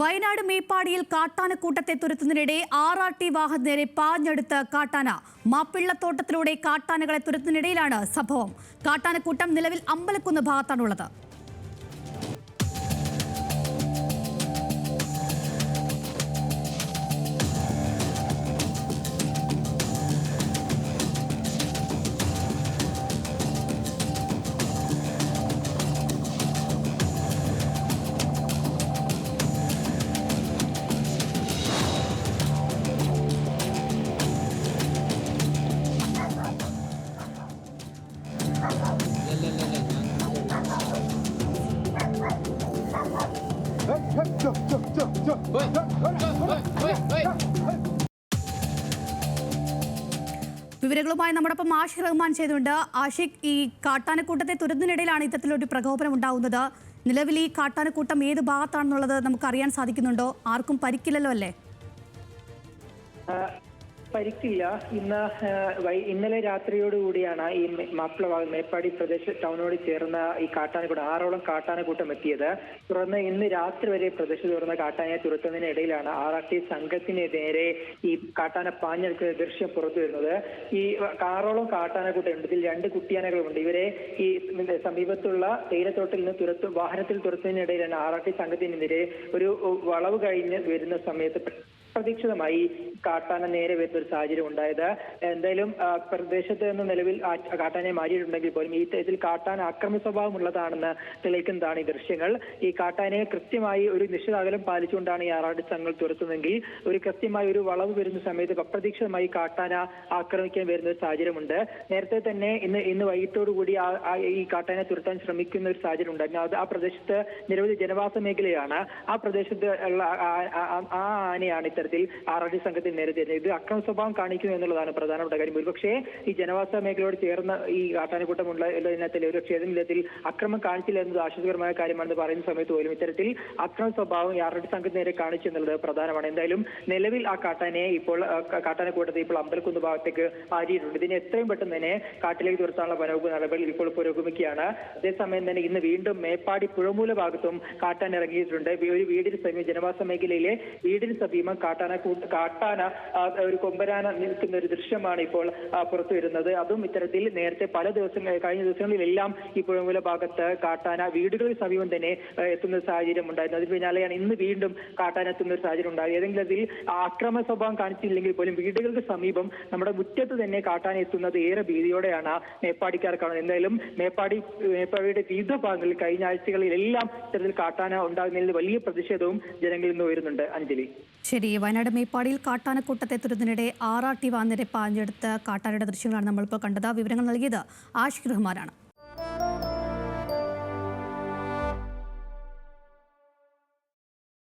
Wayanad മേപ്പാടിയിൽ കാട്ടാനക്കൂട്ടത്തെ തുരത്തുന്നതിനിടെ RRT വാഹന നേരെ പാഞ്ഞെടുത്ത് കാട്ടാന. മാപ്പിള്ളത്തോട്ടത്തിലൂടെ കാട്ടാനകളെ തുരത്തുന്നതിനിടയിലാണ് സംഭവം. കാട്ടാനക്കൂട്ടം നിലവിൽ അമ്പലക്കുന്ന് ഭാഗത്താണുള്ളത്. വിവരങ്ങളുമായി നമ്മോടൊപ്പം ആഷിഖ് റഹ്മാൻ ചെയ്തുകൊണ്ട്. ആഷിഖ്, ഈ കാട്ടാനക്കൂട്ടത്തെ തുരത്തുന്നതിനിടയിലാണ് ഇത്തരത്തിലൊരു പ്രകോപനം ഉണ്ടാകുന്നത്. നിലവിൽ ഈ കാട്ടാനക്കൂട്ടം ഏത് ഭാഗത്താണെന്നുള്ളത് നമുക്ക് അറിയാൻ സാധിക്കുന്നുണ്ടോ? ആർക്കും പരിക്കില്ലല്ലോ അല്ലേ? പരിക്കില്ല. ഇന്നലെ രാത്രിയോടുകൂടിയാണ് ഈ മേപ്പാടി പ്രദേശ ടൗണോട് ചേർന്ന ഈ കാട്ടാനക്കൂട്ടം 6ഓളം കാട്ടാനക്കൂട്ടം എത്തിയത്. തുടർന്ന് ഇന്ന് രാത്രി വരെ പ്രദേശത്ത് തുറന്ന കാട്ടാനയെ തുരത്തുന്നതിനിടയിലാണ് RRT സംഘത്തിന് നേരെ ഈ കാട്ടാന പാഞ്ഞെടുക്കുന്ന ദൃശ്യം പുറത്തു വരുന്നത്. ഈ 6ഓളം കാട്ടാനക്കൂട്ടം ഉണ്ട്. ഇതിൽ 2 കുട്ടിയാനകളുമുണ്ട്. ഇവരെ ഈ സമീപത്തുള്ള തേയിലത്തോട്ടിൽ നിന്ന് വാഹനത്തിൽ തുരത്തുന്നതിനിടയിലാണ് RRT സംഘത്തിനെതിരെ ഒരു വളവ് കഴിഞ്ഞ് വരുന്ന സമയത്ത് പ്രതീക്ഷിതമായി കാട്ടാന നേരെ വരുന്ന ഒരു സാഹചര്യം ഉണ്ടായത്. എന്തായാലും പ്രദേശത്ത് നിന്ന് നിലവിൽ കാട്ടാനെ മാറിയിട്ടുണ്ടെങ്കിൽ പോലും ഇതിൽ കാട്ടാന ആക്രമണ സ്വഭാവമുള്ളതാണെന്ന് തെളിയിക്കുന്നതാണ് ഈ ദൃശ്യങ്ങൾ. ഈ കാട്ടാനയെ കൃത്യമായി ഒരു നിശ്ചിത അകലം പാലിച്ചുകൊണ്ടാണ് ഈ RRT സംഘങ്ങൾ തുരത്തുന്നതെങ്കിൽ ഒരു കൃത്യമായി ഒരു വളവ് വരുന്ന സമയത്ത് അപ്രതീക്ഷിതമായി കാട്ടാന ആക്രമിക്കാൻ വരുന്ന ഒരു സാഹചര്യമുണ്ട്. നേരത്തെ തന്നെ ഇന്ന് വൈകിട്ടോടുകൂടി ഈ കാട്ടാനെ തുരത്താൻ ശ്രമിക്കുന്ന ഒരു സാഹചര്യം ഉണ്ടായിരുന്നു. ആ പ്രദേശത്ത് നിരവധി ജനവാസ മേഖലയാണ്. ആ പ്രദേശത്ത് ഉള്ള ആ ആനയാണ് ഇത്തരത്തിൽ RRT സംഘത്തിന് നേരെ തരുന്നത്. ഇത് അക്രമ സ്വഭാവം കാണിക്കുന്നു എന്നുള്ളതാണ് പ്രധാനപ്പെട്ട കാര്യം. ഒരുപക്ഷേ ഈ ജനവാസ മേഖലയോട് ചേർന്ന് ഈ കാട്ടാനക്കൂട്ടം ഉള്ളതിനകത്തിൽ ഒരു ക്ഷേത്രത്തിൽ അക്രമം കാണിച്ചില്ല എന്നത് ആശ്വാസകരമായ കാര്യമാണെന്ന് പറയുന്ന സമയത്ത് പോലും ഇത്തരത്തിൽ അക്രമ സ്വഭാവം RRT സംഘത്തിന് നേരെ കാണിച്ചു എന്നുള്ളത് പ്രധാനമാണ്. എന്തായാലും നിലവിൽ ആ കാട്ടാനയെ കാട്ടാനക്കൂട്ടത്തെ ഇപ്പോൾ അമ്പലക്കുന്ന് ഭാഗത്തേക്ക് മാറ്റിയിട്ടുണ്ട്. ഇതിനെ എത്രയും പെട്ടെന്ന് തന്നെ കാട്ടിലേക്ക് തുരത്താനുള്ള വനവകുപ്പ് നടപടികൾ ഇപ്പോൾ പുരോഗമിക്കുകയാണ്. അതേസമയം തന്നെ ഇന്ന് വീണ്ടും മേപ്പാടി പുഴമൂല ഭാഗത്തും കാട്ടാൻ ഇറങ്ങിയിട്ടുണ്ട്. ഒരു വീടിന് സമീപം ജനവാസ മേഖലയിലെ വീടിന് സമീപം കാട്ടാന ഒരു കൊമ്പനാന നിൽക്കുന്ന ഒരു ദൃശ്യമാണ് ഇപ്പോൾ പുറത്തു വരുന്നത്. അതും ഇത്തരത്തിൽ നേരത്തെ കഴിഞ്ഞ ദിവസങ്ങളിലെല്ലാം ഈ പുഴമൂല ഭാഗത്ത് കാട്ടാന വീടുകളിൽ സമീപം തന്നെ എത്തുന്ന സാഹചര്യം ഉണ്ടായിരുന്നു. അതിന് പിന്നാലെയാണ് ഇന്ന് വീണ്ടും കാട്ടാന എത്തുന്ന ഒരു സാഹചര്യം ഉണ്ടായത്. ഏതെങ്കിലും അതിൽ ആക്രമണ സ്വഭാവം കാണിച്ചില്ലെങ്കിൽ പോലും വീടുകൾക്ക് സമീപം നമ്മുടെ മുറ്റത്ത് തന്നെ കാട്ടാന എത്തുന്നത് ഏറെ ഭീതിയോടെയാണ് മേപ്പാടിക്കാർ കാണുന്നത്. എന്തായാലും മേപ്പാടിയുടെ വിവിധ ഭാഗങ്ങളിൽ കഴിഞ്ഞ ആഴ്ചകളിലെല്ലാം ഇത്തരത്തിൽ കാട്ടാന ഉണ്ടാകുന്നതിൽ വലിയ പ്രതിഷേധവും ജനങ്ങളിൽ നിന്ന് വരുന്നുണ്ട്. അഞ്ജലി, ശരി. വയനാട് മേപ്പാടിയിൽ കാട്ടാനക്കൂട്ടത്തെ തുരത്തുന്നതിനിടെ RRT വാഹന നേരെ പാഞ്ഞെടുത്ത് കാട്ടാനയുടെ ദൃശ്യങ്ങളാണ് നമ്മളിപ്പോൾ കണ്ടത്. വിവരങ്ങൾ നൽകിയത് ആഷിഖ് റഹ്മാനാണ്.